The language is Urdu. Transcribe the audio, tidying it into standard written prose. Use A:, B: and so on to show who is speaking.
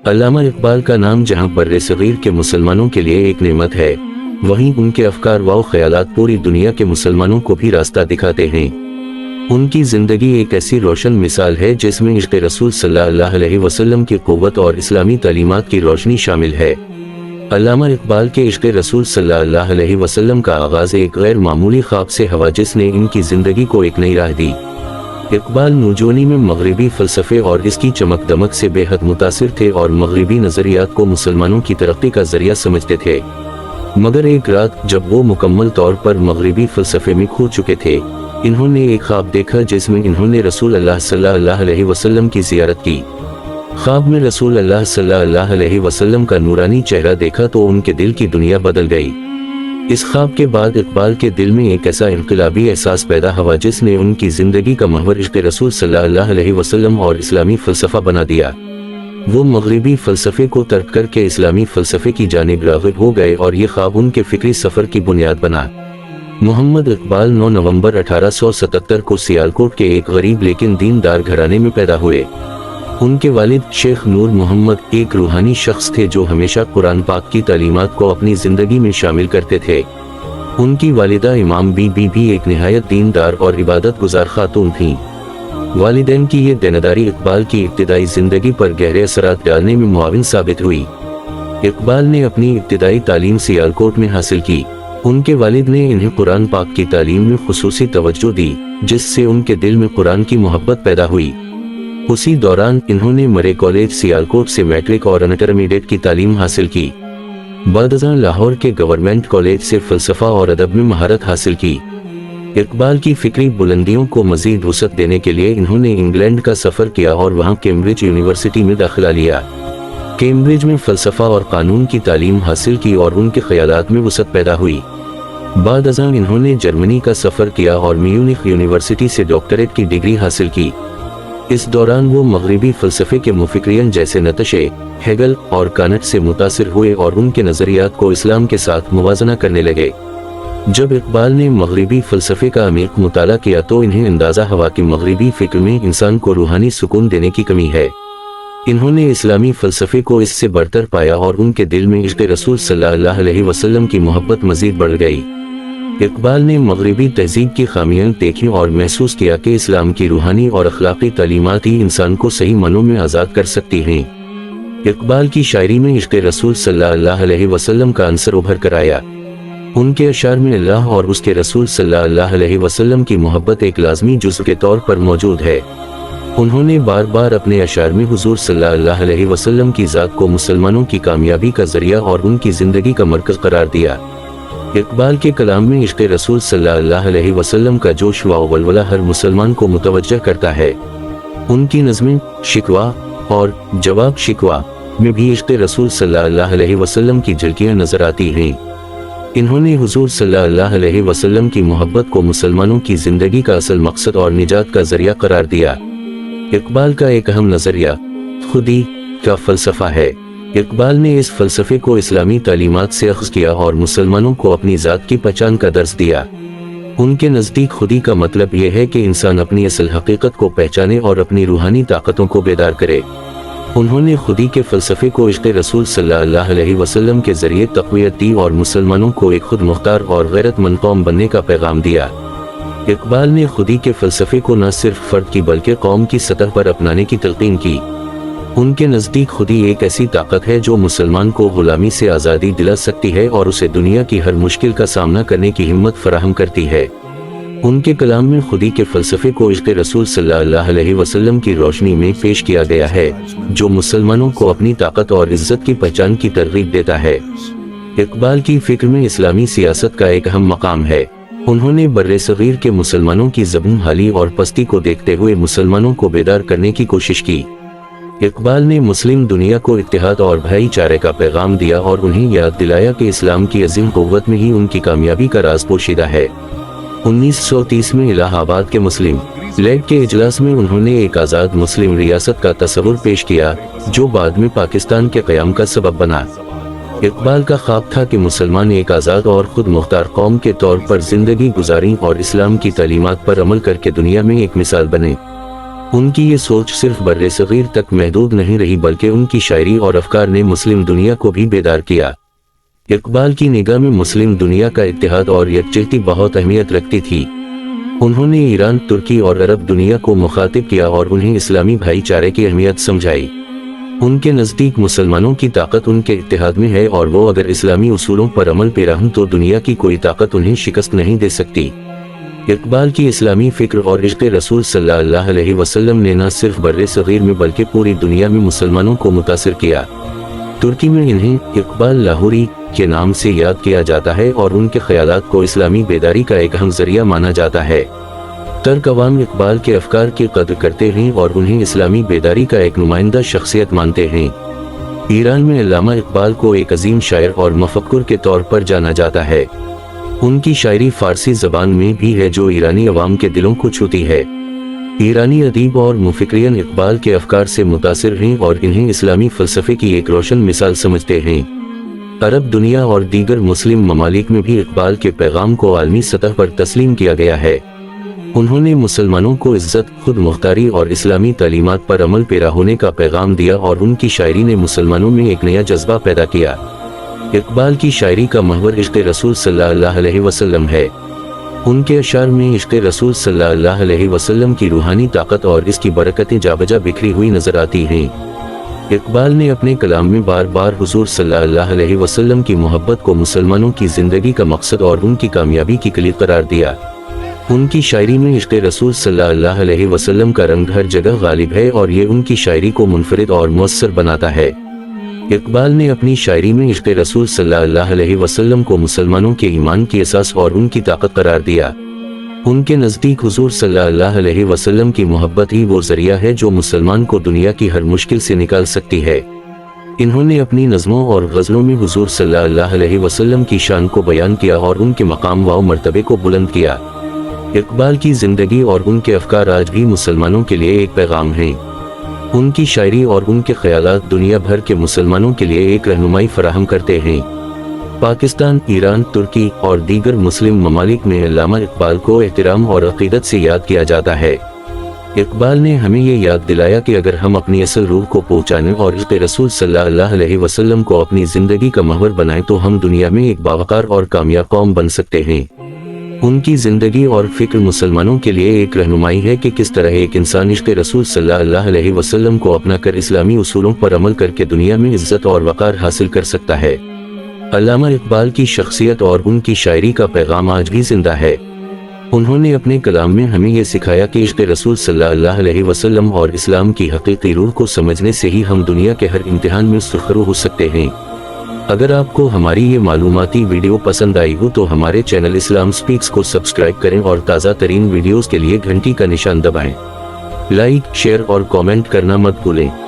A: علامہ اقبال کا نام جہاں بر صغیر کے مسلمانوں کے لیے ایک نعمت ہے، وہیں ان کے افکار و خیالات پوری دنیا کے مسلمانوں کو بھی راستہ دکھاتے ہیں۔ ان کی زندگی ایک ایسی روشن مثال ہے جس میں عشق رسول صلی اللہ علیہ وسلم کی قوت اور اسلامی تعلیمات کی روشنی شامل ہے۔ علامہ اقبال کے عشق رسول صلی اللہ علیہ وسلم کا آغاز ایک غیر معمولی خواب سے ہوا جس نے ان کی زندگی کو ایک نئی راہ دی۔ اقبال نوجوانی میں مغربی فلسفے اور اس کی چمک دمک سے بے حد متاثر تھے اور مغربی نظریات کو مسلمانوں کی ترقی کا ذریعہ سمجھتے تھے، مگر ایک رات جب وہ مکمل طور پر مغربی فلسفے میں کھو چکے تھے، انہوں نے ایک خواب دیکھا جس میں انہوں نے رسول اللہ صلی اللہ علیہ وسلم کی زیارت کی۔ خواب میں رسول اللہ صلی اللہ علیہ وسلم کا نورانی چہرہ دیکھا تو ان کے دل کی دنیا بدل گئی۔ اس خواب کے بعد اقبال کے دل میں ایک ایسا انقلابی احساس پیدا ہوا جس نے ان کی زندگی کا محور عشق رسول صلی اللہ علیہ وسلم اور اسلامی فلسفہ بنا دیا۔ وہ مغربی فلسفے کو ترک کر کے اسلامی فلسفے کی جانب راغب ہو گئے اور یہ خواب ان کے فکری سفر کی بنیاد بنا۔ محمد اقبال 9 نومبر 1877 کو سیالکوٹ کے ایک غریب لیکن دیندار گھرانے میں پیدا ہوئے۔ ان کے والد شیخ نور محمد ایک روحانی شخص تھے جو ہمیشہ قرآن پاک کی تعلیمات کو اپنی زندگی میں شامل کرتے تھے۔ ان کی والدہ امام بی بی بھی ایک نہایت دیندار اور عبادت گزار خاتون تھیں۔ والدین کی یہ دینداری اقبال کی ابتدائی زندگی پر گہرے اثرات ڈالنے میں معاون ثابت ہوئی۔ اقبال نے اپنی ابتدائی تعلیم سیالکوٹ میں حاصل کی۔ ان کے والد نے انہیں قرآن پاک کی تعلیم میں خصوصی توجہ دی، جس سے ان کے دل میں قرآن کی محبت پیدا ہوئی۔ اسی دوران انہوں نے مرے کالج سیالکوٹ سے میٹرک اور انٹرمیڈیٹ کی تعلیم حاصل کی۔ بعد ازاں لاہور کے گورنمنٹ کالج سے فلسفہ اور ادب میں مہارت حاصل کی۔ اقبال کی فکری بلندیوں کو مزید وسعت دینے کے لیے انہوں نے انگلینڈ کا سفر کیا اور وہاں کیمبرج یونیورسٹی میں داخلہ لیا۔ کیمبرج میں فلسفہ اور قانون کی تعلیم حاصل کی اور ان کے خیالات میں وسعت پیدا ہوئی۔ بعد ازاں انہوں نے جرمنی کا سفر کیا اور میونخ یونیورسٹی سے ڈاکٹریٹ کی ڈگری حاصل کی۔ اس دوران وہ مغربی فلسفے کے مفکرین جیسے نیٹشے، ہیگل اور کانٹ سے متاثر ہوئے اور ان کے نظریات کو اسلام کے ساتھ موازنہ کرنے لگے۔ جب اقبال نے مغربی فلسفے کا عمیق مطالعہ کیا تو انہیں اندازہ ہوا کہ مغربی فکر میں انسان کو روحانی سکون دینے کی کمی ہے۔ انہوں نے اسلامی فلسفے کو اس سے برتر پایا اور ان کے دل میں عشق رسول صلی اللہ علیہ وسلم کی محبت مزید بڑھ گئی۔ اقبال نے مغربی تہذیب کی خامیاں دیکھیں اور محسوس کیا کہ اسلام کی روحانی اور اخلاقی تعلیمات ہی انسان کو صحیح معنوں میں آزاد کر سکتی ہیں۔ اقبال کی شاعری میں عشق رسول صلی اللہ علیہ وسلم کا عنصر ابھر کر آیا۔ ان کے اشعار میں اللہ اور اس کے رسول صلی اللہ علیہ وسلم کی محبت ایک لازمی جزء کے طور پر موجود ہے۔ انہوں نے بار بار اپنے اشعار میں حضور صلی اللہ علیہ وسلم کی ذات کو مسلمانوں کی کامیابی کا ذریعہ اور ان کی زندگی کا مرکز قرار دیا۔ اقبال کے کلام میں عشق رسول صلی اللہ علیہ وسلم کا جوش و ولولہ ہر مسلمان کو متوجہ کرتا ہے۔ ان کی نظمیں شکوہ اور جواب شکوہ میں بھی عشق رسول صلی اللہ علیہ وسلم کی جھلکیاں نظر آتی ہیں۔ انہوں نے حضور صلی اللہ علیہ وسلم کی محبت کو مسلمانوں کی زندگی کا اصل مقصد اور نجات کا ذریعہ قرار دیا۔ اقبال کا ایک اہم نظریہ خودی کا فلسفہ ہے۔ اقبال نے اس فلسفے کو اسلامی تعلیمات سے اخذ کیا اور مسلمانوں کو اپنی ذات کی پہچان کا درس دیا۔ ان کے نزدیک خودی کا مطلب یہ ہے کہ انسان اپنی اصل حقیقت کو پہچانے اور اپنی روحانی طاقتوں کو بیدار کرے۔ انہوں نے خودی کے فلسفے کو عشق رسول صلی اللہ علیہ وسلم کے ذریعے تقویت دی اور مسلمانوں کو ایک خود مختار اور غیرت مند قوم بننے کا پیغام دیا۔ اقبال نے خودی کے فلسفے کو نہ صرف فرد کی بلکہ قوم کی سطح پر اپنانے کی تلقین کی۔ ان کے نزدیک خودی ایک ایسی طاقت ہے جو مسلمان کو غلامی سے آزادی دلا سکتی ہے اور اسے دنیا کی ہر مشکل کا سامنا کرنے کی ہمت فراہم کرتی ہے۔ ان کے کلام میں خودی کے فلسفے کو عشق رسول صلی اللہ علیہ وسلم کی روشنی میں پیش کیا گیا ہے، جو مسلمانوں کو اپنی طاقت اور عزت کی پہچان کی ترغیب دیتا ہے۔ اقبال کی فکر میں اسلامی سیاست کا ایک اہم مقام ہے۔ انہوں نے بر صغیر کے مسلمانوں کی زبون حالی اور پستی کو دیکھتے ہوئے مسلمانوں کو بیدار کرنے کی کوشش کی۔ اقبال نے مسلم دنیا کو اتحاد اور بھائی چارے کا پیغام دیا اور انہیں یاد دلایا کہ اسلام کی عظیم قوت میں ہی ان کی کامیابی کا راز پوشیدہ ہے۔ 1930 میں الہ آباد کے مسلم لیگ کے اجلاس میں انہوں نے ایک آزاد مسلم ریاست کا تصور پیش کیا جو بعد میں پاکستان کے قیام کا سبب بنا۔ اقبال کا خواب تھا کہ مسلمان ایک آزاد اور خود مختار قوم کے طور پر زندگی گزاریں اور اسلام کی تعلیمات پر عمل کر کے دنیا میں ایک مثال بنیں۔ ان کی یہ سوچ صرف بر صغیر تک محدود نہیں رہی بلکہ ان کی شاعری اور افکار نے مسلم دنیا کو بھی بیدار کیا۔ اقبال کی نگاہ میں مسلم دنیا کا اتحاد اور یکجہتی بہت اہمیت رکھتی تھی۔ انہوں نے ایران، ترکی اور عرب دنیا کو مخاطب کیا اور انہیں اسلامی بھائی چارے کی اہمیت سمجھائی۔ ان کے نزدیک مسلمانوں کی طاقت ان کے اتحاد میں ہے اور وہ اگر اسلامی اصولوں پر عمل پیرا ہوں تو دنیا کی کوئی طاقت انہیں شکست نہیں دے سکتی۔ اقبال کی اسلامی فکر اور عشق رسول صلی اللہ علیہ وسلم نے نہ صرف بر صغیر میں بلکہ پوری دنیا میں مسلمانوں کو متاثر کیا۔ ترکی میں انہیں اقبال لاہوری کے نام سے یاد کیا جاتا ہے اور ان کے خیالات کو اسلامی بیداری کا ایک اہم ذریعہ مانا جاتا ہے۔ ترک عوام اقبال کے افکار کی قدر کرتے ہیں اور انہیں اسلامی بیداری کا ایک نمائندہ شخصیت مانتے ہیں۔ ایران میں علامہ اقبال کو ایک عظیم شاعر اور مفکر کے طور پر جانا جاتا ہے۔ ان کی شاعری فارسی زبان میں بھی ہے جو ایرانی عوام کے دلوں کو چھوتی ہے۔ ایرانی ادیب اور مفکرین اقبال کے افکار سے متاثر ہیں اور انہیں اسلامی فلسفے کی ایک روشن مثال سمجھتے ہیں۔ عرب دنیا اور دیگر مسلم ممالک میں بھی اقبال کے پیغام کو عالمی سطح پر تسلیم کیا گیا ہے۔ انہوں نے مسلمانوں کو عزت، خود مختاری اور اسلامی تعلیمات پر عمل پیرا ہونے کا پیغام دیا اور ان کی شاعری نے مسلمانوں میں ایک نیا جذبہ پیدا کیا۔ اقبال کی شاعری کا محور عشق رسول صلی اللہ علیہ وسلم ہے۔ ان کے اشعار میں عشق رسول صلی اللہ علیہ وسلم کی روحانی طاقت اور اس کی برکتیں جا بجا بکھری ہوئی نظر آتی ہیں۔ اقبال نے اپنے کلام میں بار بار حضور صلی اللہ علیہ وسلم کی محبت کو مسلمانوں کی زندگی کا مقصد اور ان کی کامیابی کی کلید قرار دیا۔ ان کی شاعری میں عشق رسول صلی اللہ علیہ وسلم کا رنگ ہر جگہ غالب ہے اور یہ ان کی شاعری کو منفرد اور مؤثر بناتا ہے۔ اقبال نے اپنی شاعری میں عشق رسول صلی اللہ علیہ وسلم کو مسلمانوں کے ایمان کی اساس اور ان کی طاقت قرار دیا۔ ان کے نزدیک حضور صلی اللہ علیہ وسلم کی محبت ہی وہ ذریعہ ہے جو مسلمان کو دنیا کی ہر مشکل سے نکال سکتی ہے۔ انہوں نے اپنی نظموں اور غزلوں میں حضور صلی اللہ علیہ وسلم کی شان کو بیان کیا اور ان کے مقام و مرتبے کو بلند کیا۔ اقبال کی زندگی اور ان کے افکار آج بھی مسلمانوں کے لیے ایک پیغام ہیں۔ ان کی شاعری اور ان کے خیالات دنیا بھر کے مسلمانوں کے لیے ایک رہنمائی فراہم کرتے ہیں۔ پاکستان، ایران، ترکی اور دیگر مسلم ممالک میں علامہ اقبال کو احترام اور عقیدت سے یاد کیا جاتا ہے۔ اقبال نے ہمیں یہ یاد دلایا کہ اگر ہم اپنی اصل روح کو پہچانے اور عشق رسول صلی اللہ علیہ وسلم کو اپنی زندگی کا محور بنائیں تو ہم دنیا میں ایک باوقار اور کامیاب قوم بن سکتے ہیں۔ ان کی زندگی اور فکر مسلمانوں کے لیے ایک رہنمائی ہے کہ کس طرح ایک انسان عشق رسول صلی اللہ علیہ وسلم کو اپنا کر اسلامی اصولوں پر عمل کر کے دنیا میں عزت اور وقار حاصل کر سکتا ہے۔ علامہ اقبال کی شخصیت اور ان کی شاعری کا پیغام آج بھی زندہ ہے۔ انہوں نے اپنے کلام میں ہمیں یہ سکھایا کہ عشق رسول صلی اللہ علیہ وسلم اور اسلام کی حقیقی روح کو سمجھنے سے ہی ہم دنیا کے ہر امتحان میں سرخرو ہو سکتے ہیں۔ اگر آپ کو ہماری یہ معلوماتی ویڈیو پسند آئی ہو تو ہمارے چینل اسلام سپیکس کو سبسکرائب کریں اور تازہ ترین ویڈیوز کے لیے گھنٹی کا نشان دبائیں۔ لائک، شیئر اور کامنٹ کرنا مت بھولیں۔